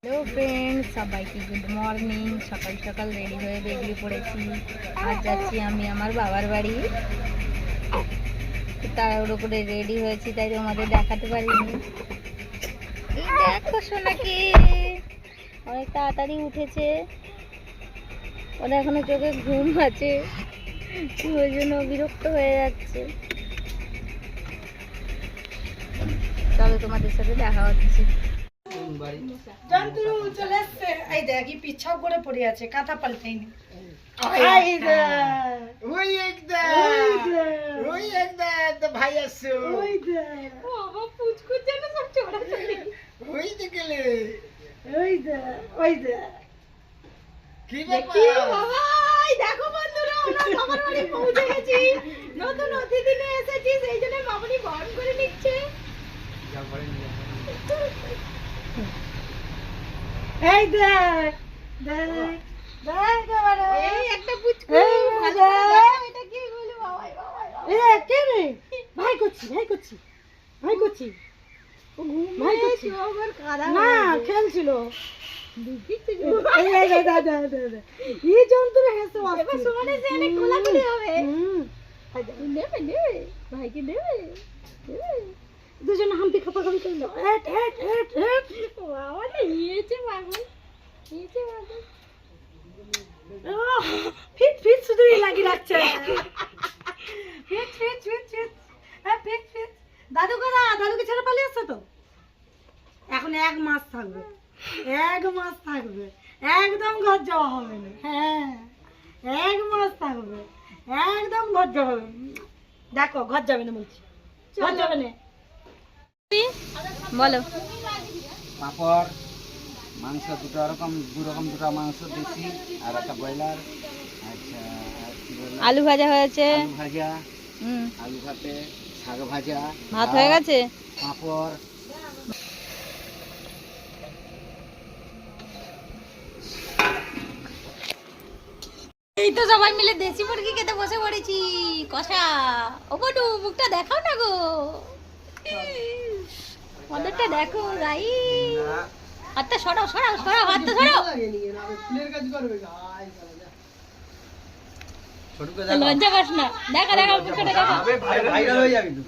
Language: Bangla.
হ্যালো ফ্রেন্ডস, সবাইকে গুড মর্নিং। সকাল সকাল রেডি হয়ে বেরিয়ে পড়েছি। আজ যাচ্ছি আমি আমার বাবার বাড়ি। তাড়াহুড়ো করে রেডি হয়েছি, তাই তোমাদের দেখাতে পারিনি। এই দেখো সোনাকে, অনেক তাড়াতাড়ি উঠেছে। ওরা এখনো চোখে ঘুম আছে, ওই জন্য বিরক্ত হয়ে যাচ্ছে। চলো তোমাদের সাথে দেখা হচ্ছে। জন্তু চলে এসছে। এই দেখ, কি পিছাও করে পড়ে আছে, কাঁথা পাল্টাইনি। ভাই আসছো বাবা পুচকুচ যেন সব চড়াচড়ি। ওই যে গেলে ওই দে কি কি ব্যাপার বাবা, এই দেখো বন্ধুরা, আমরা বাবার বাড়ি পৌঁছে গেছি। নতুন অতিথি নিয়ে এসেছি, সেই জন্য মামনি বরণ করে নিচ্ছে। এই দেখ দেখ দেখ বাবা, এই একটা পুচকু। ভালো করে দেখো এটা কি বলে। বাবা বাবা, এ কে রে? ভাই করছি ও ভাই করছি ওভার কাদা না, খেলছিল। এই জন্তুর হেসে আসছে। এবার সুমনে জেনে কোলাকুলি হবে। নেবে ভাইকে নেবে। দুজন হাম্পি খাপাখাপি করল। বাবা নিয়েছে পাগল, ফিট শুধুই লাগি রাখছে। ফিট দাদু কোথা? দাদুকে ছেড়ে পালিয়ে আসছে তো। এখন 1 মাস থাকবে, 1 মাস থাকবে, একদম ঘর যাওয়া হবে না। হ্যাঁ 1 মাস থাকবে, একদম ঘর যাওয়া হবে। দেখো ঘর যাবে না বলছি, ঘর যাবে না। বলো। পাপড়, মাংস দুটো মাংস দেশি আর একটা ব্রয়লার। আচ্ছা, আর কি বললাম? আলু ভাজা হয়েছে, আলু ভাজা, হুম, আলু ভাতে, শাক ভাজা, ভাত হয়ে গেছে। পাপড়। এই তো সবাই মিলে দেশি মুরগি খেতে বসে পড়েছি। কষা ও বটু, মুখটা দেখাও না গো, ওদেরটা দেখো। রাই হাতটা সরাও, হাতটা সরাও। লজ্জা পাস না, দেখা মুখটা দেখা। ভাইরাল হয়ে যাবি তো।